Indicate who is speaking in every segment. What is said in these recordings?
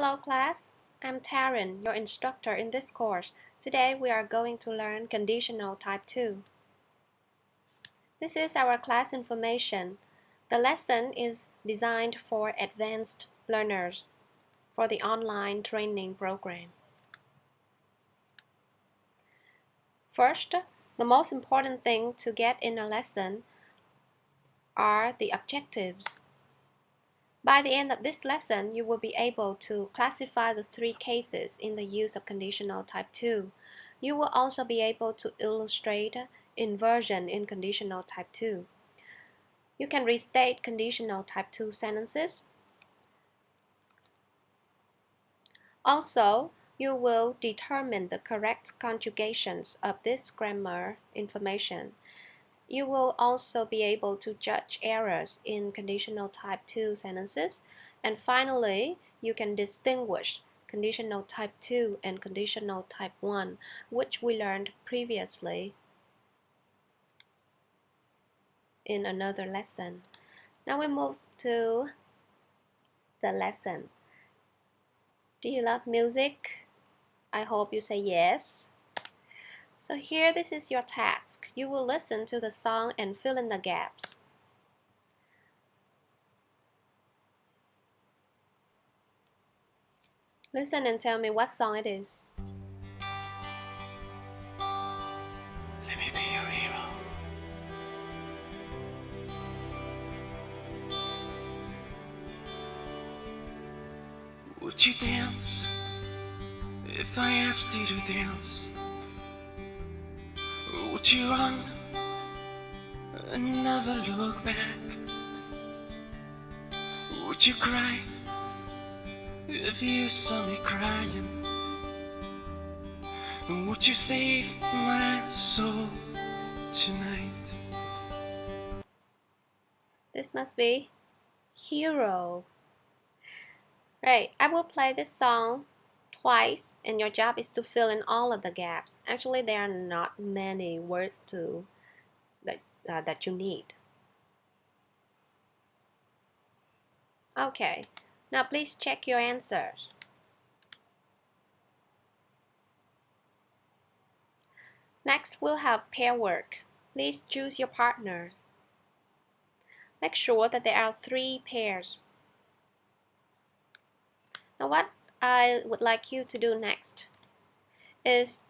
Speaker 1: Hello class, I'm Taryn, your instructor in this course. Today we are going to learn conditional type 2. This is our class information. The lesson is designed for advanced learners for the online training program. First, the most important thing to get in a lesson are the objectives. By the end of this lesson, you will be able to classify the three cases in the use of conditional type 2. You will also be able to illustrate inversion in conditional type 2. You can restate conditional type 2 sentences. Also, you will determine the correct conjugations of this grammar information. You will also be able to judge errors in conditional type 2 sentences. And finally, you can distinguish conditional type 2 and conditional type 1, which we learned previously in another lesson. Now we move to the lesson. Do you love music? I hope you say yes. So here, this is your task. You will listen to the song and fill in the gaps. Listen and tell me what song it is.
Speaker 2: Let me be your hero. Would you dance if I asked you to dance? Would you run and never look back? Would you cry if you saw me crying? Would you save my soul tonight?
Speaker 1: This must be Hero. Right, I will play this song twice, and your job is to fill in all of the gaps. Actually, there are not many words that you need. Okay, now please check your answers. Next, we'll have pair work. Please choose your partner. Make sure that there are 3 pairs. Now what I would like you to do next is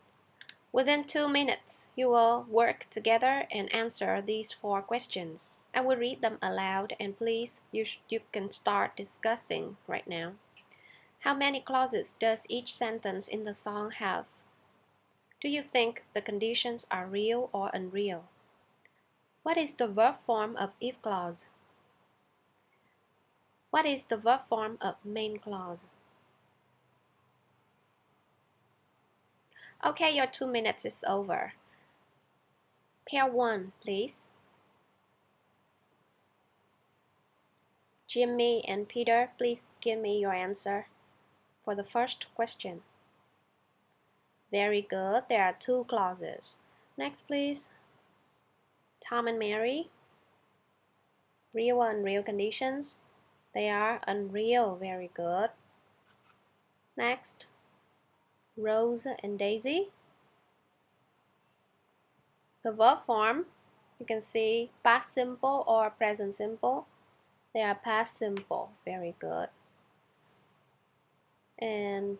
Speaker 1: within 2 minutes, you will work together and answer these 4 questions. I will read them aloud, and please, you can start discussing right now. How many clauses does each sentence in the song have? Do you think the conditions are real or unreal? What is the verb form of if clause? What is the verb form of main clause? Okay, your 2 minutes is over. Pair 1, please. Jimmy and Peter, please give me your answer for the first question. Very good, there are 2 clauses. Next, please. Tom and Mary. Real or unreal conditions? They are unreal, very good. Next. Rose and Daisy. The verb form, you can see past simple or present simple. They are past simple, very good. And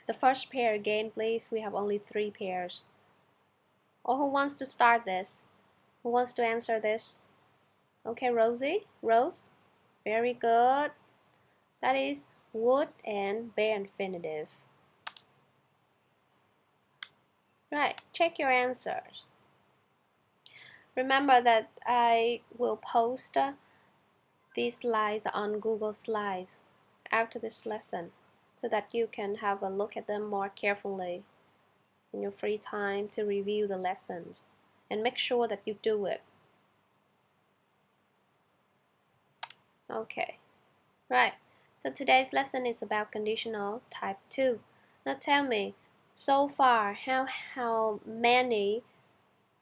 Speaker 1: the first pair again, please. We have only 3 pairs. Oh, who wants to start this? Who wants to answer this? Okay, Rosie? Rose? Very good. That is would and bare infinitive. Right, check your answers. Remember that I will post these slides on Google Slides after this lesson so that you can have a look at them more carefully in your free time to review the lessons and make sure that you do it. Okay, right. So today's lesson is about conditional type 2. Now tell me, so far, how many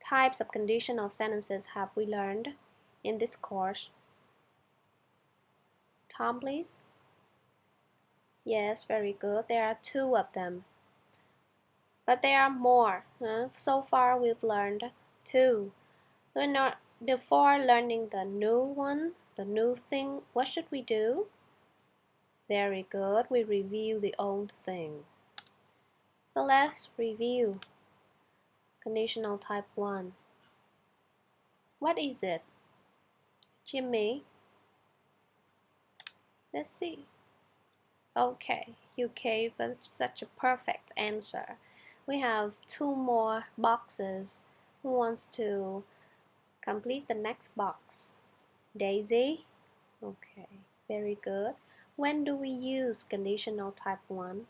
Speaker 1: types of conditional sentences have we learned in this course? Tom, please. Yes, very good. There are two of them. But there are more. So far we've learned two. Before learning the new one, the new thing, what should we do? Very good. We review the old thing. So let's review conditional type 1. What is it? Jimmy? Let's see. Okay, you gave such a perfect answer. We have two more boxes. Who wants to complete the next box? Daisy? Okay, very good. When do we use conditional type 1?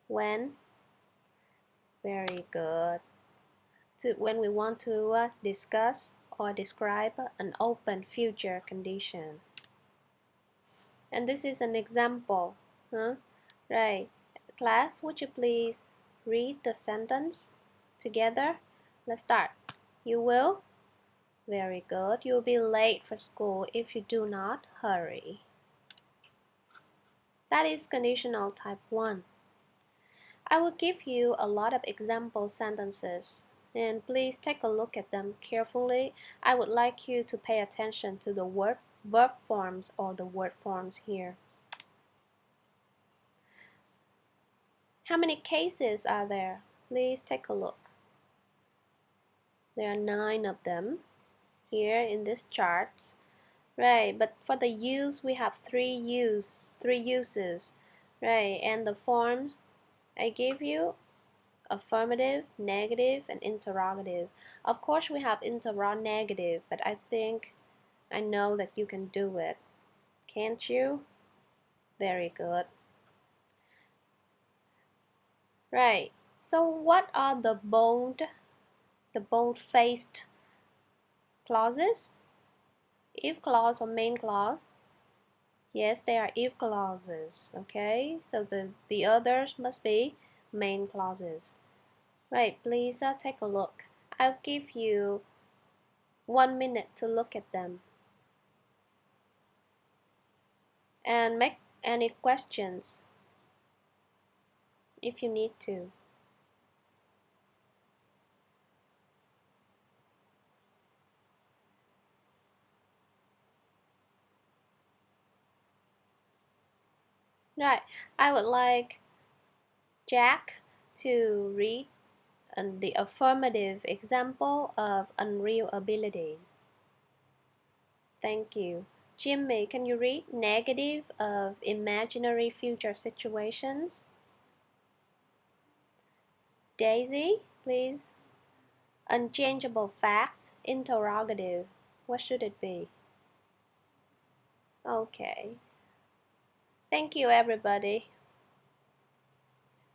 Speaker 1: When? Very good. When we want to discuss or describe an open future condition. And this is an example. Right. Class, would you please read the sentence together? Let's start. You will? Very good. You'll be late for school if you do not hurry. That is conditional type 1. I will give you a lot of example sentences, and please take a look at them carefully. I would like you to pay attention to the verb forms or the word forms here. How many cases are there? Please take a look. There are 9 of them here in this chart. Right, but for the use we have three uses. Right, and the forms I gave you: affirmative, negative, and interrogative. Of course we have interrogative, but I know that you can do it. Can't you? Very good. Right. So what are the bold-faced clauses? If clause or main clause? Yes, they are if clauses. Okay, so the others must be main clauses. Right, please take a look. I'll give you 1 minute to look at them and make any questions if you need to. Right, I would like Jack to read the affirmative example of unreal abilities. Thank you. Jimmy, can you read negative of imaginary future situations? Daisy, please. Unchangeable facts, interrogative. What should it be? Okay. Thank you, everybody.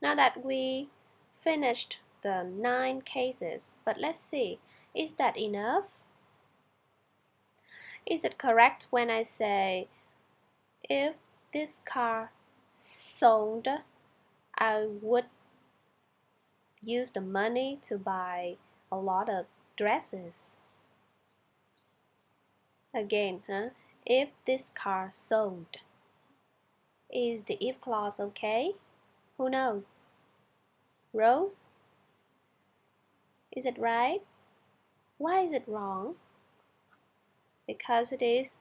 Speaker 1: Now that we finished the 9 cases, but let's see, is that enough? Is it correct when I say, if this car sold, I would use the money to buy a lot of dresses? Again, if this car sold. Is the if clause okay? Who knows? Rose? Is it right? Why is it wrong? Because it is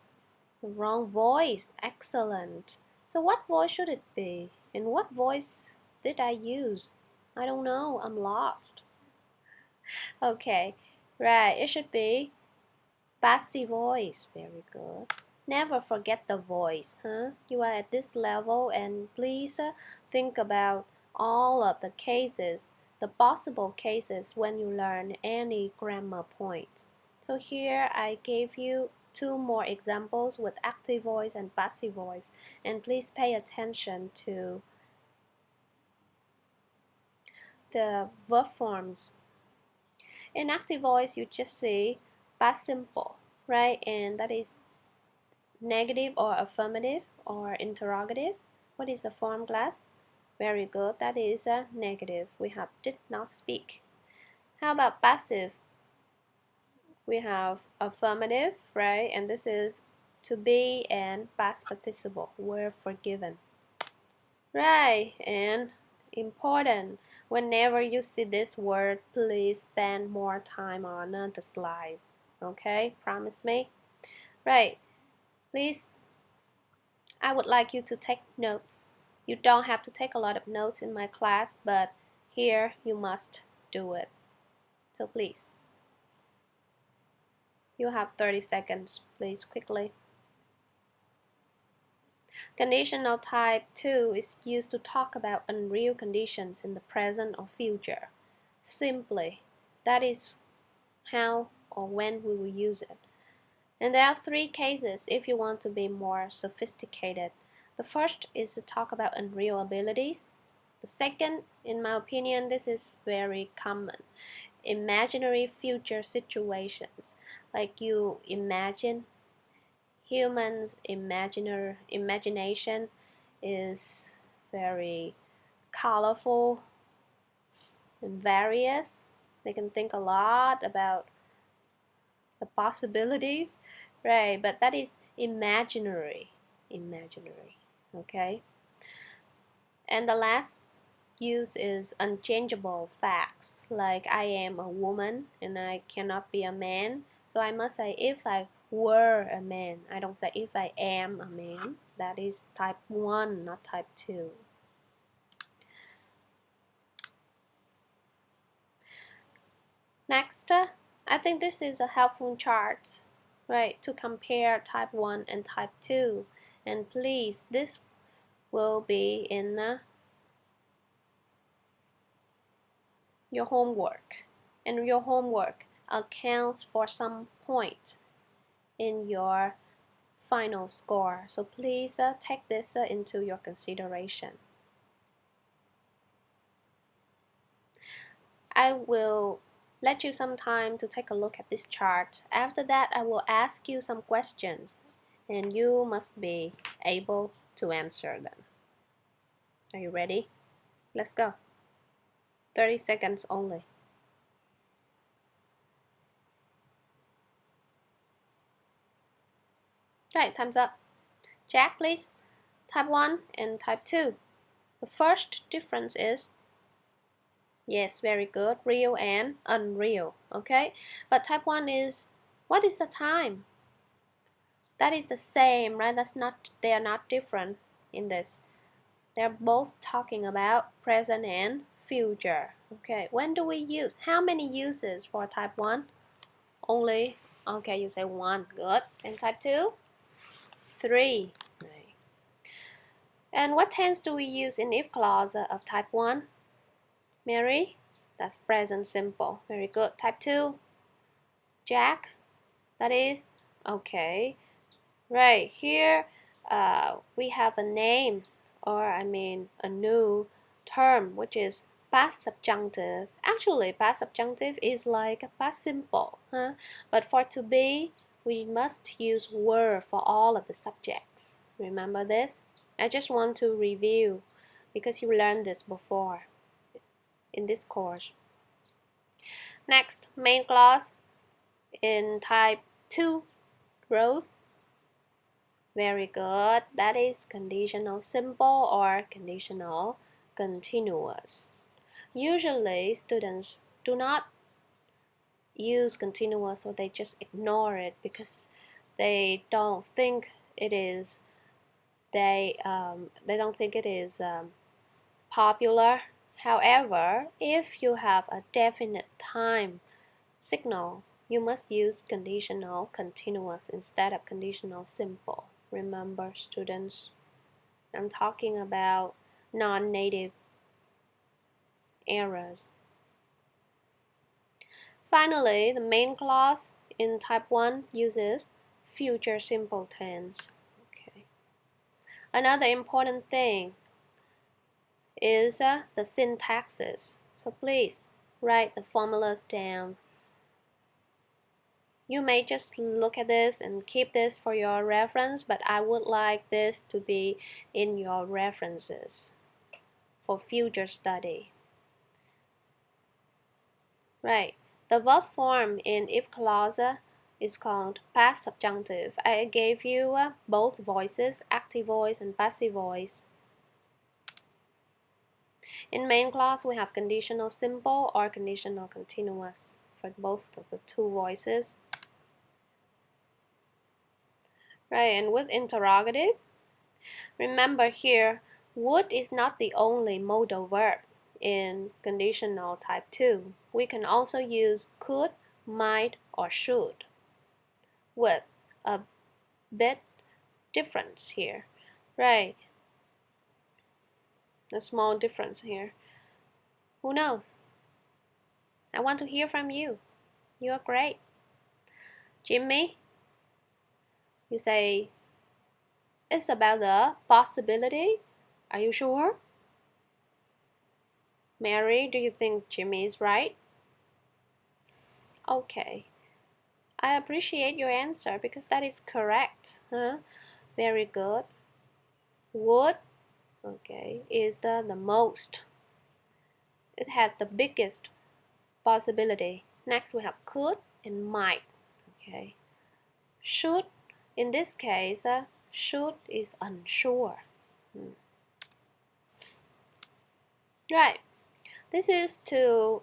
Speaker 1: the wrong voice. Excellent. So what voice should it be? And what voice did I use? I don't know. I'm lost. Okay. Right. It should be passive voice. Very good. Never forget the voice. You are at this level, and please think about all of the cases, the possible cases when you learn any grammar point. So here I gave you 2 more examples with active voice and passive voice, and please pay attention to the verb forms. In active voice, you just see past simple, right? And that is negative or affirmative or interrogative. What is the form, class? Very good. That is a negative. We have did not speak. How about passive? We have affirmative, right? And this is to be and past participle were forgiven. Right, and important, whenever you see this word, please spend more time on the slide. Okay, promise me? Right, please, I would like you to take notes. You don't have to take a lot of notes in my class, but here you must do it. So please, you have 30 seconds, please, quickly. Conditional type 2 is used to talk about unreal conditions in the present or future. Simply, that is how or when we will use it. And there are 3 cases if you want to be more sophisticated. The first is to talk about unreal abilities. The second, in my opinion, this is very common. Imaginary future situations, like you imagine. Humans' imagination is very colorful and various. They can think a lot about the possibilities, right? But that is imaginary, okay? And the last use is unchangeable facts, like I am a woman and I cannot be a man, so I must say if I were a man. I don't say if I am a man. That is type 1, not type 2. Next, I think this is a helpful chart, right, to compare type 1 and type 2. And please, this will be in your homework. And your homework accounts for some points in your final score. So please take this into your consideration. I will let you some time to take a look at this chart. After that, I will ask you some questions and you must be able to answer them. Are you ready? Let's go. 30 seconds only. Right, time's up. Jack, please. Type 1 and type 2. The first difference is, yes, very good, real and unreal, okay? But type 1 is, what is the time? That is the same, right? They are not different in this. They're both talking about present and future. Okay, when do we use? How many uses for type 1? Only, okay, you say 1, good. And type 2? 3. Right. And what tense do we use in if clause of type 1? Mary? That's present simple. Very good. Type 2? Jack? That is? Okay. Right, here we have a name, or I mean a new term, which is past subjunctive. Actually, past subjunctive is like a past simple, huh? But for to be, we must use were for all of the subjects. Remember this? I just want to review because you learned this before in this course. Next, main clause in type 2 rows. Very good. That is conditional simple or conditional continuous. Usually, students do not use continuous, or they just ignore it because they don't think it is popular. However, if you have a definite time signal, you must use conditional continuous instead of conditional simple. Remember, students, I'm talking about non-native errors. Finally, the main clause in type 1 uses future simple tense. Okay. Another important thing is the syntaxes. So please write the formulas down. You may just look at this and keep this for your reference, but I would like this to be in your references for future study. Right, the verb form in if clause is called past subjunctive. I gave you both voices, active voice and passive voice. In main clause, we have conditional simple or conditional continuous for both of the two voices. Right, and with interrogative, remember here, would is not the only modal verb in conditional type 2. We can also use could, might, or should with a bit difference here. Right, a small difference here. Who knows? I want to hear from you. You are great. Jimmy, you say, it's about the possibility. Are you sure? Mary, do you think Jimmy is right? Okay. I appreciate your answer because that is correct. Huh? Very good. Would, okay, is the most. It has the biggest possibility. Next we have could and might. Okay. Should, in this case, should is unsure. Right. This is to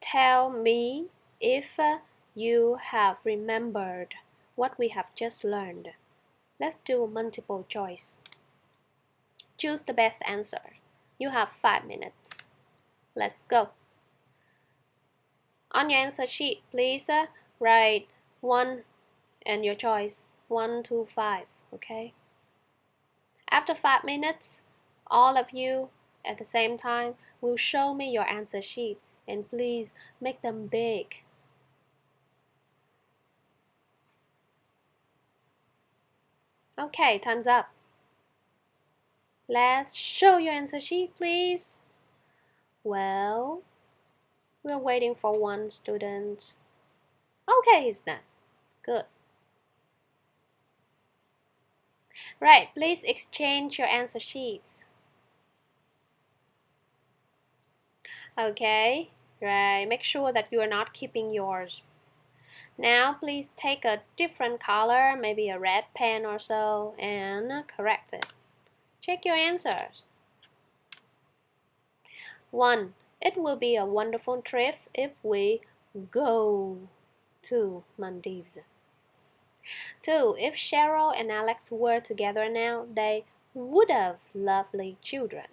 Speaker 1: tell me if you have remembered what we have just learned. Let's do multiple choice. Choose the best answer. You have 5 minutes. Let's go. On your answer sheet, please write 1 and your choice 1 to 5, okay? After 5 minutes, all of you at the same time will show me your answer sheet and please make them big. Okay, time's up. Let's show your answer sheet, please. Well, we're waiting for one student. Okay, he's done. Good. Right, please exchange your answer sheets. Okay, right, make sure that you are not keeping yours. Now, please take a different color, maybe a red pen or so, and correct it. Check your answers. 1. It will be a wonderful trip if we go to Maldives. 2. If Cheryl and Alex were together now, they would have lovely children.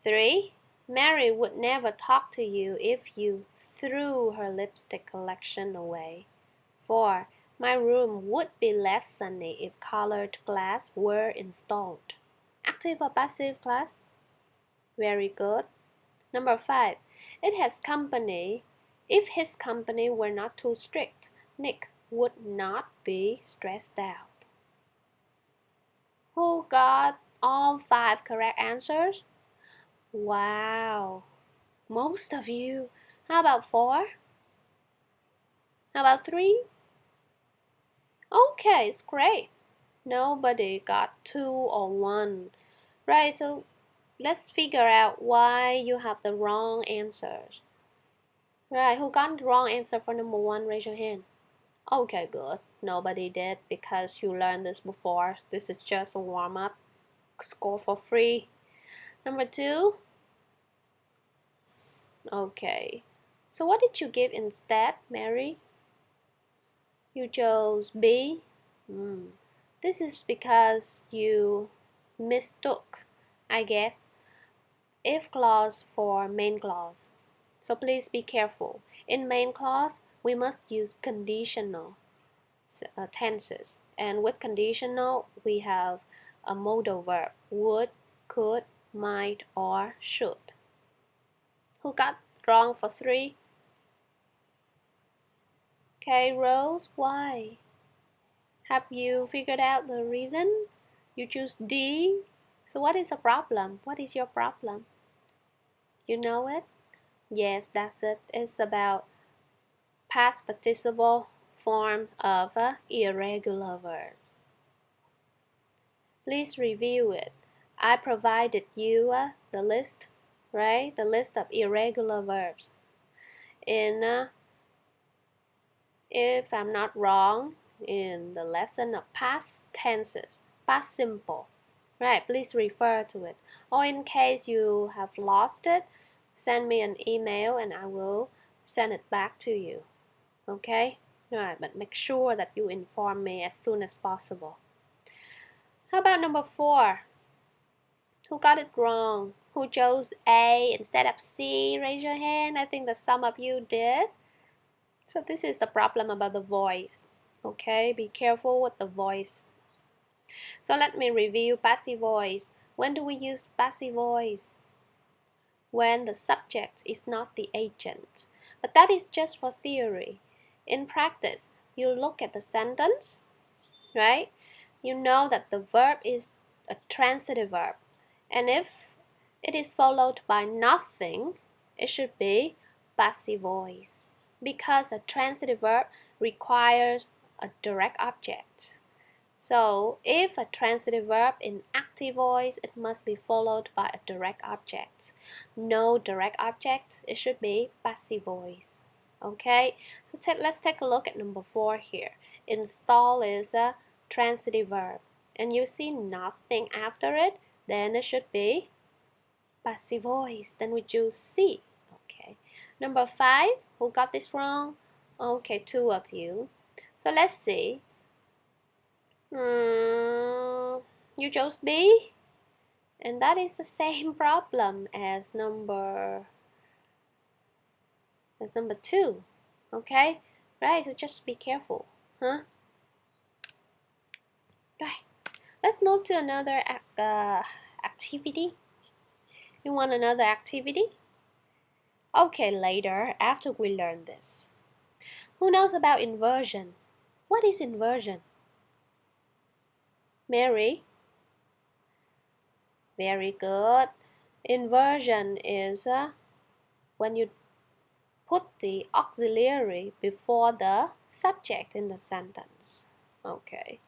Speaker 1: 3. Mary would never talk to you if you threw her lipstick collection away. 4. My room would be less sunny if colored glass were installed. Active or passive class? Very good. Number 5. It has company. If his company were not too strict, Nick would not be stressed out. Who got all 5 correct answers? Wow, most of you. How about 4? How about 3? Okay, it's great. Nobody got 2 or 1. Right, so let's figure out why you have the wrong answers. Right, who got the wrong answer for number 1? Raise your hand. Okay, good. Nobody did because you learned this before. This is just a warm-up. Score for free. Number 2? Okay. So what did you give instead, Mary? You chose B? This is because you mistook, I guess, if clause for main clause. So please be careful. In main clause, we must use conditional tenses. And with conditional, we have a modal verb. Would, could, might, or should. Who got wrong for 3? Okay, Rose, why? Have you figured out the reason? You choose D. So what is the problem? What is your problem? You know it? Yes, that's it. It's about past participle form of irregular verbs. Please review it. I provided you the list, right? The list of irregular verbs in if I'm not wrong, in the lesson of past tenses, past simple, right? Please refer to it. Or in case you have lost it, send me an email and I will send it back to you. Okay? Right, but make sure that you inform me as soon as possible. How about number 4? Who got it wrong? Who chose A instead of C? Raise your hand. I think that some of you did. So this is the problem about the voice. Okay, be careful with the voice. So let me review passive voice. When do we use passive voice? When the subject is not the agent. But that is just for theory. In practice, you look at the sentence, right? You know that the verb is a transitive verb. And if it is followed by nothing, it should be passive voice. Because a transitive verb requires a direct object. So if a transitive verb in active voice, it must be followed by a direct object. No direct object, it should be passive voice. Okay, so let's take a look at number 4 here. Install is a transitive verb. And you see nothing after it, then it should be passive voice. Then we choose C. Okay. Number 5, who got this wrong? Okay, 2 of you. So let's see. You chose B, and that is the same problem as number 2. Okay, right? So just be careful, huh? Right. Let's move to another activity. You want another activity? Okay, later after we learn this. Who knows about inversion? What is inversion? Mary? Very good. Inversion is when you put the auxiliary before the subject in the sentence. Okay,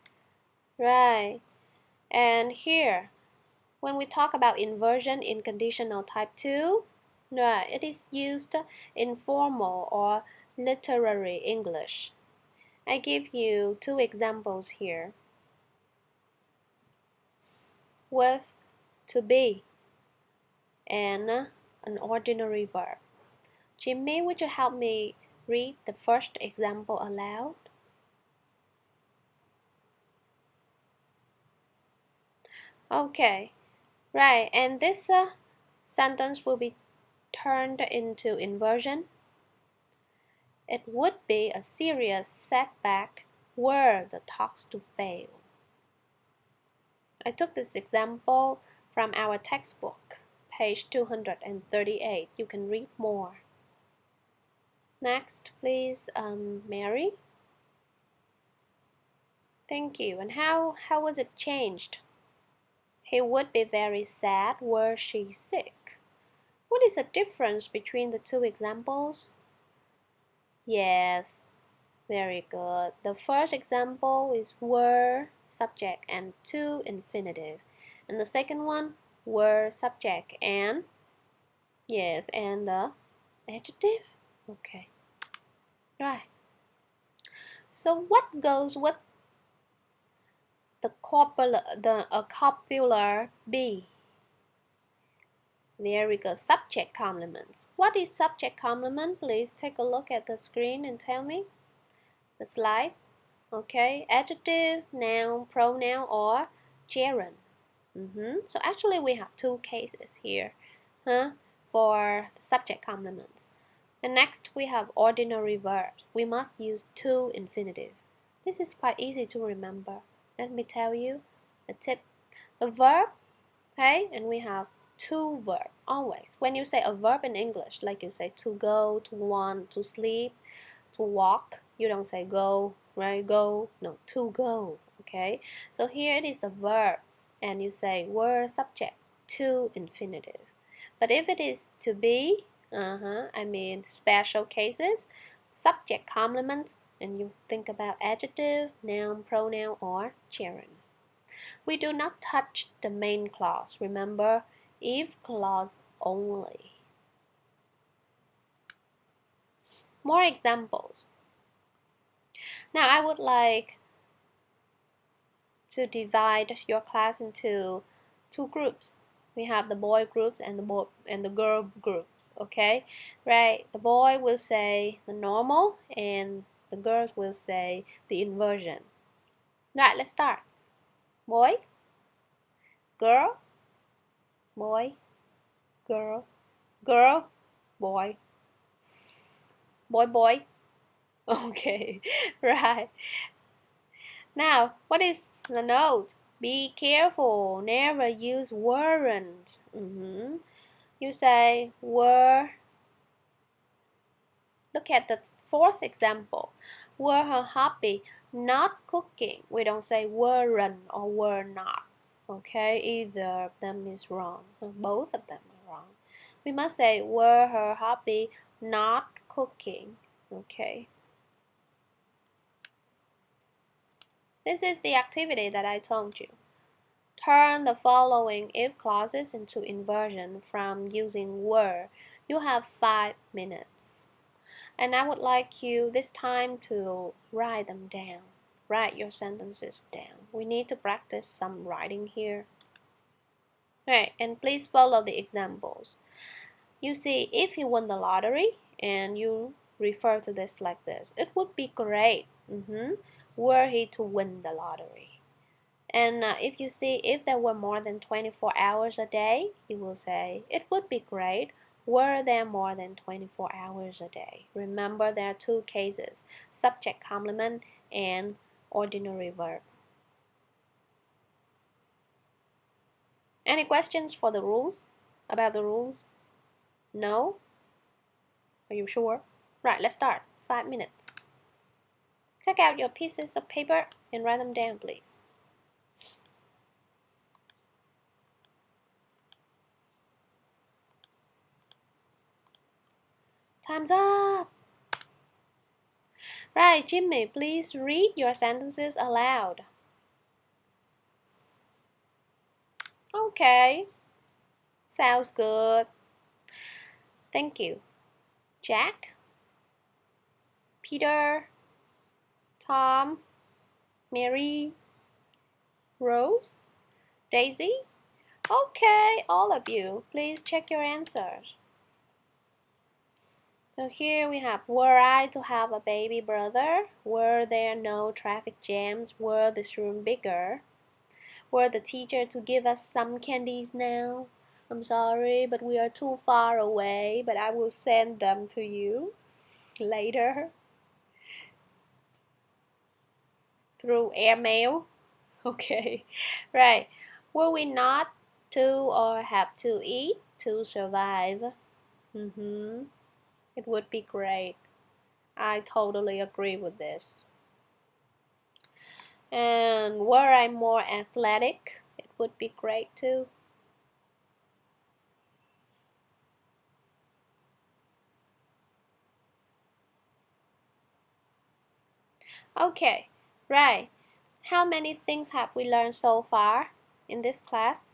Speaker 1: right. And here, when we talk about inversion in conditional type 2, right, it is used in formal or literary English. I give you 2 examples here. With to be and an ordinary verb. Jimmy, would you help me read the first example aloud? Okay, right, and this sentence will be turned into inversion. It would be a serious setback were the talks to fail. I took this example from our textbook, page 238. You can read more. Next, please, Mary. Thank you. And how was it changed? He would be very sad were she sick. What is the difference between the 2 examples? Yes, very good. The first example is were subject and to infinitive. And the second one, were subject and, yes, and the adjective. Okay, right. So what goes with the copular be? Very good. Subject complements. What is subject complement? Please take a look at the screen and tell me. The slides. Okay. Adjective, noun, pronoun, or gerund. So actually we have 2 cases here, for the subject complements. And next we have ordinary verbs. We must use to infinitive. This is quite easy to remember. Let me tell you a tip. The verb, okay, and we have 2 verb always. When you say a verb in English, like you say to go, to want, to sleep, to walk, you don't say go, right? Go, no, to go, okay? So here it is a verb, and you say were subject to infinitive. But if it is to be, I mean special cases, subject complements, and you think about adjective, noun, pronoun, or gerund. We do not touch the main clause. Remember, if clause only. More examples. Now I would like to divide your class into two groups. We have the boy groups and the girl groups, okay? Right, the boy will say the normal and the girls will say the inversion. Right, let's start. Boy, girl, boy, girl, girl, boy, boy, boy. Okay, right. Now, what is the note? Be careful, never use weren't. You say were. Look at the fourth example. Were her hobby not cooking? We don't say weren't or were not. Okay, either of them is wrong. Both of them are wrong. We must say were her hobby not cooking. Okay. This is the activity that I told you. Turn the following if clauses into inversion from using were. You have 5 minutes. And I would like you this time to write them down. Write your sentences down. We need to practice some writing here. Right, and please follow the examples. You see, if you won the lottery and you refer to this like this, it would be great. Were he to win the lottery. And if you see if there were more than 24 hours a day, you will say it would be great were there more than 24 hours a day. Remember there are two cases, subject complement and ordinary verb. Any questions for the rules? About the rules? No? Are you sure? Right, let's start. 5 minutes. Take out your pieces of paper and write them down, please. Time's up! Right, Jimmy, please read your sentences aloud. Okay, sounds good. Thank you. Jack, Peter, Tom, Mary, Rose, Daisy. Okay, all of you, please check your answers. So here we have, were I to have a baby brother? Were there no traffic jams? Were this room bigger? Were the teacher to give us some candies now? I'm sorry, but we are too far away, but I will send them to you later through airmail. Okay, right. Were we not to or have to eat to survive? It would be great. I totally agree with this. And were I more athletic? It would be great too. Okay, right. How many things have we learned so far in this class?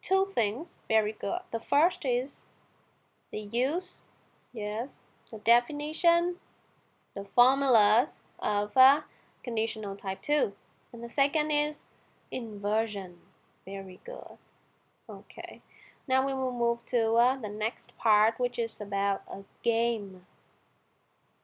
Speaker 1: 2 things. Very good. The first is the use, yes, the definition, the formulas of conditional type 2. And the second is inversion. Very good. Okay. Now we will move to the next part, which is about a game.